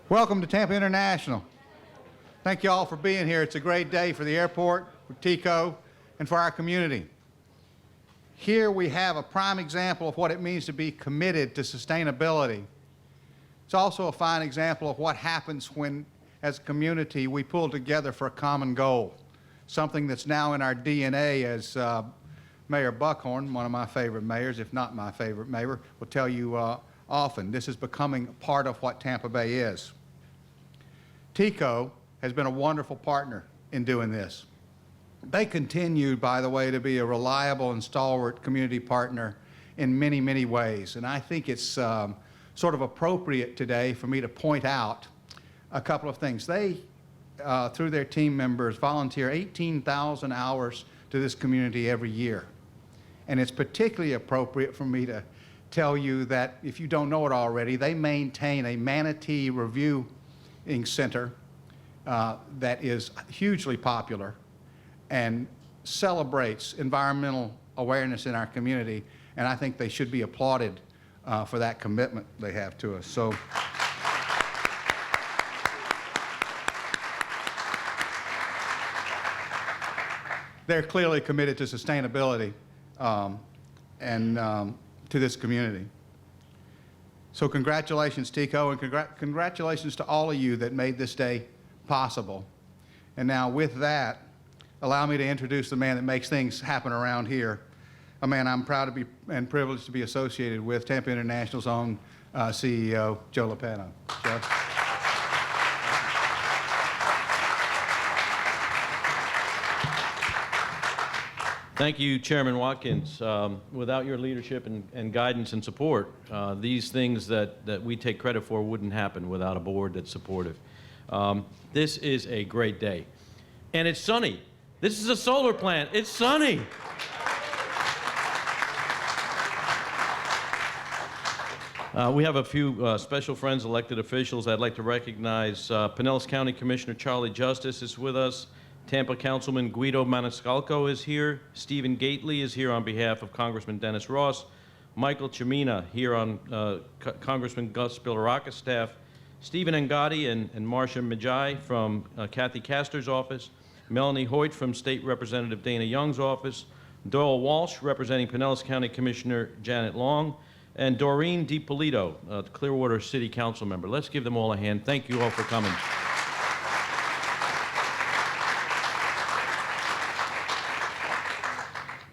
Welcome to Tampa International. Thank you all for being here. It's a great day for the airport, for TECO, and for our community. Here we have a prime example of what it means to be committed to sustainability. It's also a fine example of what happens when, as a community, we pull together for a common goal, something that's now in our DNA, as Mayor Buckhorn, one of my favorite mayors, if not my favorite mayor, will tell you often. This is becoming part of what Tampa Bay is. TECO has been a wonderful partner in doing this. They continue, by the way, to be a reliable and stalwart community partner in many, many ways. And I think it's sort of appropriate today for me to point out a couple of things. They, through their team members, volunteer 18,000 hours to this community every year. And it's particularly appropriate for me to tell you that, if you don't know it already, they maintain a manatee reviewing center that is hugely popular and celebrates environmental awareness in our community, and I think they should be applauded for that commitment they have to us. So, they're clearly committed to sustainability and to this community. So congratulations, TECO, and congratulations to all of you that made this day possible. And now with that, allow me to introduce the man that makes things happen around here, a man I'm proud to be and privileged to be associated with, Tampa International's own CEO, Joe Lopano. Joe? Thank you, Chairman Watkins. Without your leadership and guidance and support, these things that we take credit for wouldn't happen without a board that's supportive. This is a great day. And it's sunny. This is a solar plant. It's sunny. We have a few special friends, elected officials. I'd like to recognize Pinellas County Commissioner Charlie Justice is with us. Tampa Councilman Guido Maniscalco is here. Stephen Gately is here on behalf of Congressman Dennis Ross. Michael Chimina here on Congressman Gus Billaracca's staff. Stephen Ngati and Marcia Majai from Kathy Castor's office. Melanie Hoyt from State Representative Dana Young's office. Doyle Walsh representing Pinellas County Commissioner Janet Long. And Doreen DiPolito, Clearwater City Council member. Let's give them all a hand. Thank you all for coming.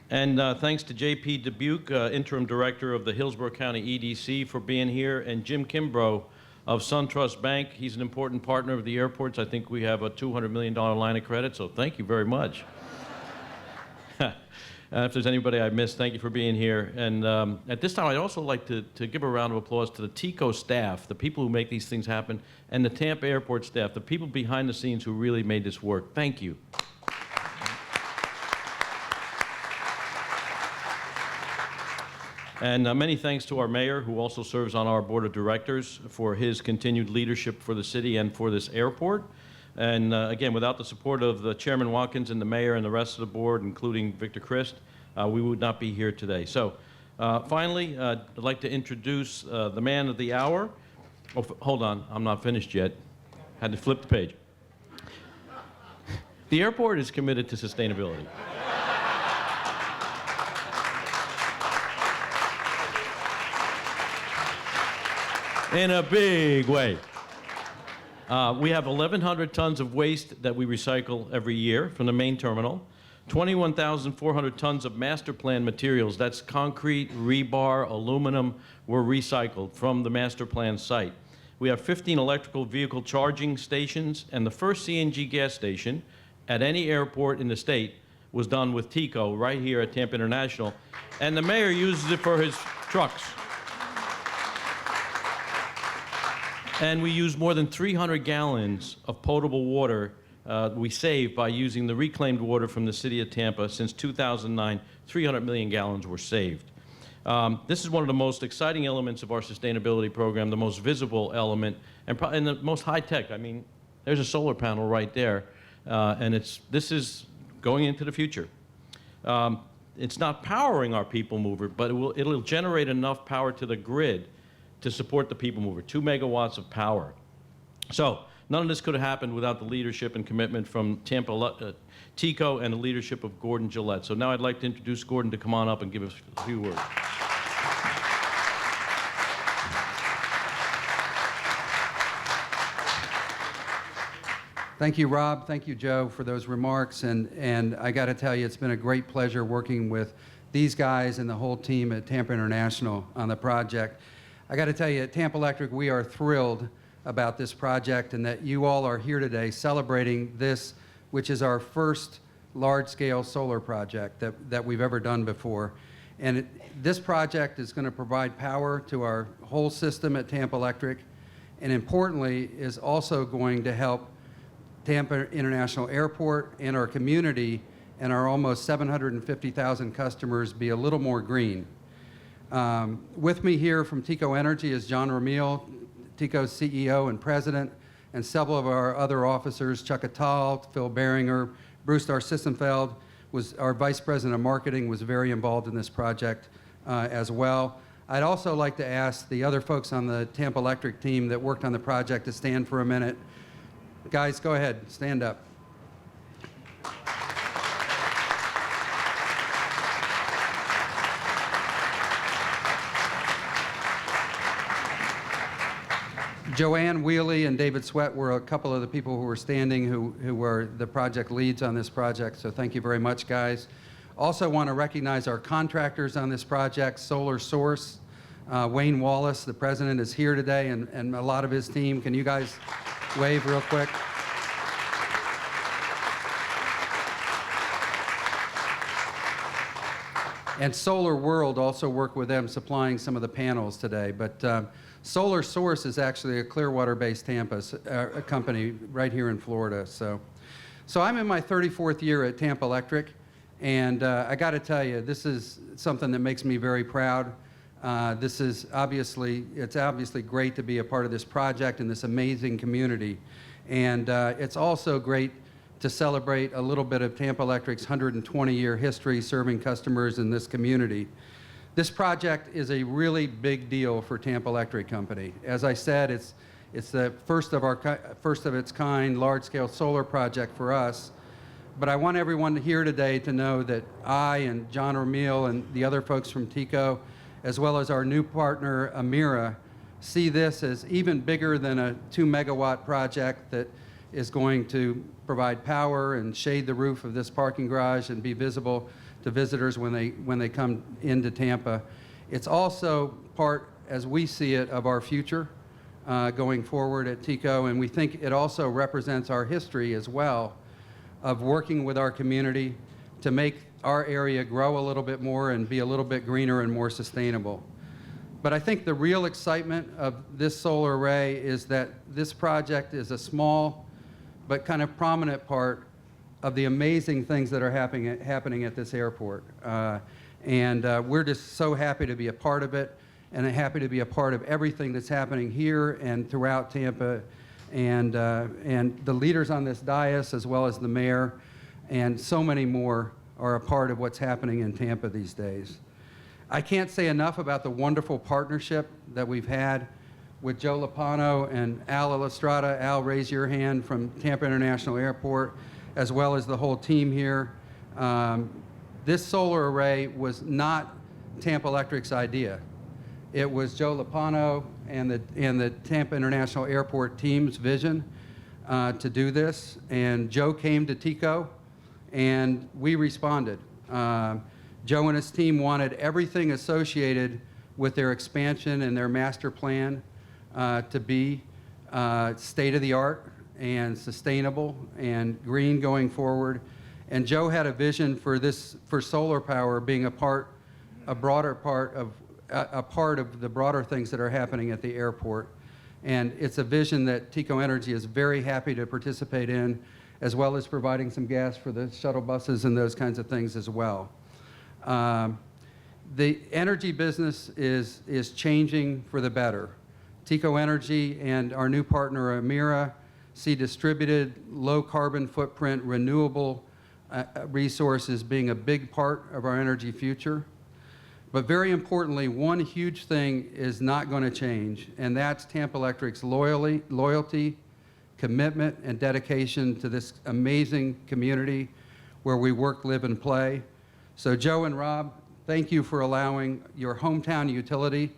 And thanks to J.P. Dubuque, Interim Director of the Hillsborough County EDC, for being here, and Jim Kimbrough of SunTrust Bank. He's an important partner of the airports. I think we have a $200 million line of credit, so thank you very much. If there's anybody I missed, thank you for being here. And at this time, I'd also like to give a round of applause to the TECO staff, the people who make these things happen, and the Tampa Airport staff, the people behind the scenes who really made this work. Thank you. And many thanks to our mayor, who also serves on our board of directors, for his continued leadership for the city and for this airport. And again, without the support of Chairman Watkins and the mayor and the rest of the board, including Victor Christ, we would not be here today. So finally, I'd like to introduce the man of the hour. Oh, hold on, I'm not finished yet. Had to flip the page. The airport is committed to sustainability. In a big way. We have 1,100 tons of waste that we recycle every year from the main terminal, 21,400 tons of master plan materials, that's concrete, rebar, aluminum, were recycled from the master plan site. We have 15 electrical vehicle charging stations, and the first CNG gas station at any airport in the state was done with TECO right here at Tampa International, and the mayor uses it for his trucks. And we use more than 300 gallons of potable water we save by using the reclaimed water from the city of Tampa. Since 2009, 300 million gallons were saved. This is one of the most exciting elements of our sustainability program, the most visible element, and the most high-tech. I mean, there's a solar panel right there, and this is going into the future. It's not powering our people mover, but it'll generate enough power to the grid to support the people mover, 2 megawatts of power. So none of this could have happened without the leadership and commitment from TECO and the leadership of Gordon Gillette. So now I'd like to introduce Gordon to come on up and give us a few words. Thank you, Rob. Thank you, Joe, for those remarks. And I got to tell you, it's been a great pleasure working with these guys and the whole team at Tampa International on the project. I got to tell you, at Tampa Electric, we are thrilled about this project and that you all are here today celebrating this, which is our first large-scale solar project that we've ever done before. And this project is going to provide power to our whole system at Tampa Electric, and importantly, is also going to help Tampa International Airport and our community and our almost 750,000 customers be a little more green. With me here from TECO Energy is John Ramil, TECO's CEO and president, and several of our other officers, Chuck Attal, Phil Beringer, Bruce Sissenfeld, was our vice president of marketing, was very involved in this project as well. I'd also like to ask the other folks on the Tampa Electric team that worked on the project to stand for a minute. Guys, go ahead, stand up. Joanne Wheely and David Sweat were a couple of the people who were standing who were the project leads on this project, so thank you very much, guys. Also want to recognize our contractors on this project, Solar Source. Wayne Wallace, the president, is here today, and a lot of his team. Can you guys wave real quick? And Solar World also worked with them supplying some of the panels today. But Solar Source is actually a Clearwater-based Tampa company right here in Florida. So I'm in my 34th year at Tampa Electric, and I got to tell you, this is something that makes me very proud. It's obviously great to be a part of this project and this amazing community. And it's also great to celebrate a little bit of Tampa Electric's 120-year history serving customers in this community. This project is a really big deal for Tampa Electric Company. As I said, it's the first of its kind large-scale solar project for us. But I want everyone here today to know that I and John Ramil and the other folks from TECO, as well as our new partner, Amira, see this as even bigger than a 2-megawatt project that is going to provide power and shade the roof of this parking garage and be visible to visitors when they come into Tampa. It's also part, as we see it, of our future going forward at TECO, and we think it also represents our history as well of working with our community to make our area grow a little bit more and be a little bit greener and more sustainable. But I think the real excitement of this solar array is that this project is a small but kind of prominent part of the amazing things that are happening at this airport. We're just so happy to be a part of it, and happy to be a part of everything that's happening here and throughout Tampa. And the leaders on this dais, as well as the mayor, and so many more are a part of what's happening in Tampa these days. I can't say enough about the wonderful partnership that we've had with Joe Lopano and Al Estrada. Al, raise your hand, from Tampa International Airport, as well as the whole team here. This solar array was not Tampa Electric's idea. It was Joe Lopano and the Tampa International Airport team's vision to do this. And Joe came to TECO, and we responded. Joe and his team wanted everything associated with their expansion and their master plan to be state-of-the-art and sustainable and green going forward. And Joe had a vision for solar power being a broader part of the broader things that are happening at the airport. And it's a vision that TECO Energy is very happy to participate in, as well as providing some gas for the shuttle buses and those kinds of things as well. The energy business is changing for the better. TECO Energy and our new partner, Amira, see distributed, low carbon footprint, renewable resources being a big part of our energy future. But very importantly, one huge thing is not going to change, and that's Tampa Electric's loyalty commitment, and dedication to this amazing community where we work, live, and play. So Joe and Rob, thank you for allowing your hometown utility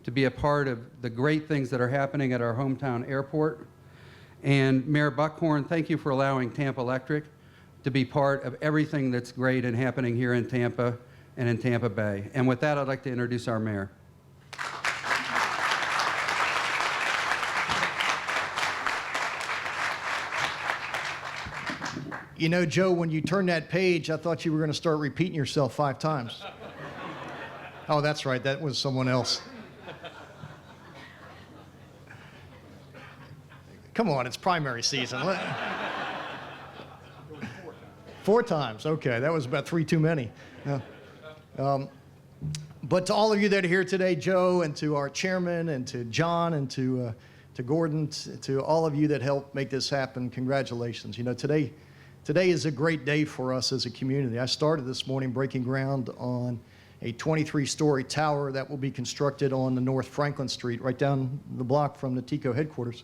to be a part of the great things that are happening at our hometown airport. And Mayor Buckhorn, thank you for allowing Tampa Electric to be part of everything that's great and happening here in Tampa and in Tampa Bay. And with that, I'd like to introduce our mayor. You know, Joe, when you turned that page, I thought you were going to start repeating yourself 5 times. Oh, that's right. That was someone else. Come on, it's primary season. 4 times. Okay, that was about 3 too many. But to all of you that are here today, Joe, and to our chairman, and to John, and to Gordon, to all of you that helped make this happen, congratulations. You know, today is a great day for us as a community. I started this morning breaking ground on a 23-story tower that will be constructed on the North Franklin Street, right down the block from the TECO headquarters.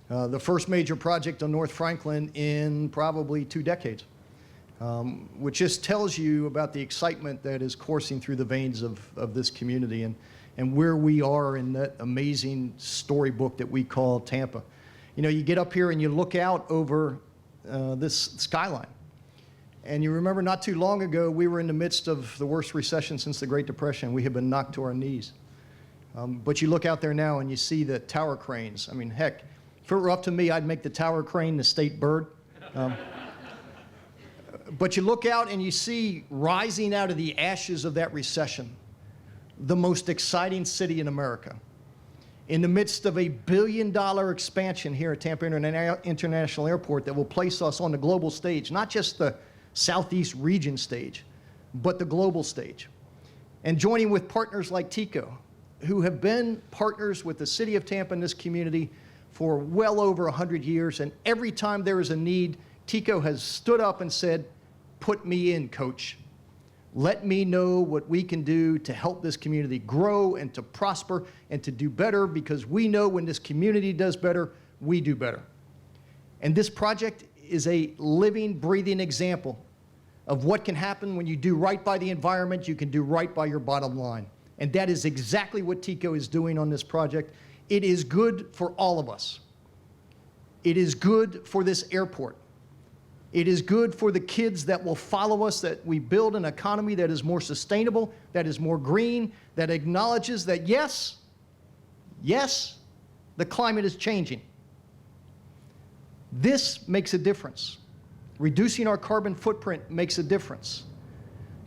The first major project on North Franklin in probably 2 decades, which just tells you about the excitement that is coursing through the veins of this community and where we are in that amazing storybook that we call Tampa. You know, you get up here and you look out over this skyline, and you remember not too long ago we were in the midst of the worst recession since the Great Depression. We had been knocked to our knees. But you look out there now and you see the tower cranes. I mean, heck, if it were up to me, I'd make the tower crane the state bird. But you look out and you see rising out of the ashes of that recession, the most exciting city in America. In the midst of a $1 billion expansion here at Tampa International Airport that will place us on the global stage, not just the Southeast region stage, but the global stage. And joining with partners like TECO, who have been partners with the city of Tampa and this community for well over 100 years, and every time there is a need, TECO has stood up and said, "Put me in, coach. Let me know what we can do to help this community grow and to prosper and to do better, because we know when this community does better, we do better." And this project is a living, breathing example of what can happen when you do right by the environment, you can do right by your bottom line. And that is exactly what TECO is doing on this project. It is good for all of us. It is good for this airport. It is good for the kids that will follow us, that we build an economy that is more sustainable, that is more green, that acknowledges that yes, the climate is changing. This makes a difference. Reducing our carbon footprint makes a difference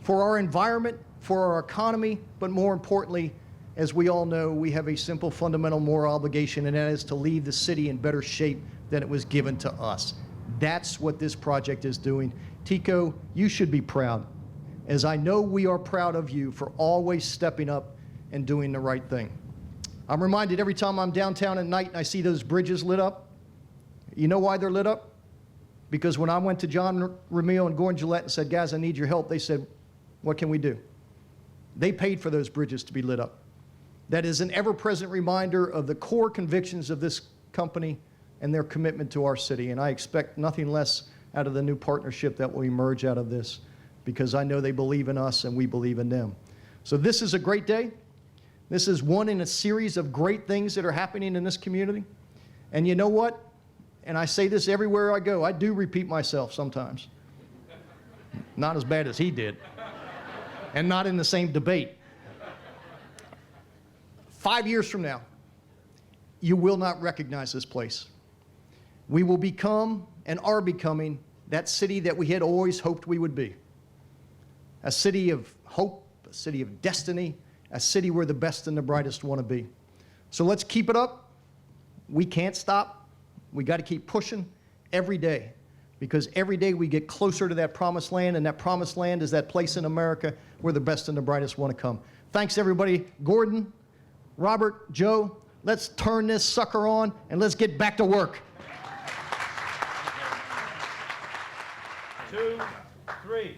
for our environment, for our economy, but more importantly, as we all know, we have a simple fundamental moral obligation, and that is to leave the city in better shape than it was given to us. That's what this project is doing. TECO, you should be proud, as I know we are proud of you for always stepping up and doing the right thing. I'm reminded every time I'm downtown at night and I see those bridges lit up. You know why they're lit up? Because when I went to John Ramil and Gordon Gillette and said, "Guys, I need your help," they said, "What can we do?" They paid for those bridges to be lit up. That is an ever-present reminder of the core convictions of this company and their commitment to our city. And I expect nothing less out of the new partnership that will emerge out of this, because I know they believe in us and we believe in them. So this is a great day. This is one in a series of great things that are happening in this community. And you know what? And I say this everywhere I go, I do repeat myself sometimes. Not as bad as he did. And not in the same debate. 5 years from now, you will not recognize this place. We will become and are becoming that city that we had always hoped we would be. A city of hope, a city of destiny, a city where the best and the brightest want to be. So let's keep it up. We can't stop. We got to keep pushing every day, because every day we get closer to that promised land, and that promised land is that place in America where the best and the brightest want to come. Thanks, everybody. Gordon, Robert, Joe, let's turn this sucker on and let's get back to work. 2, 3.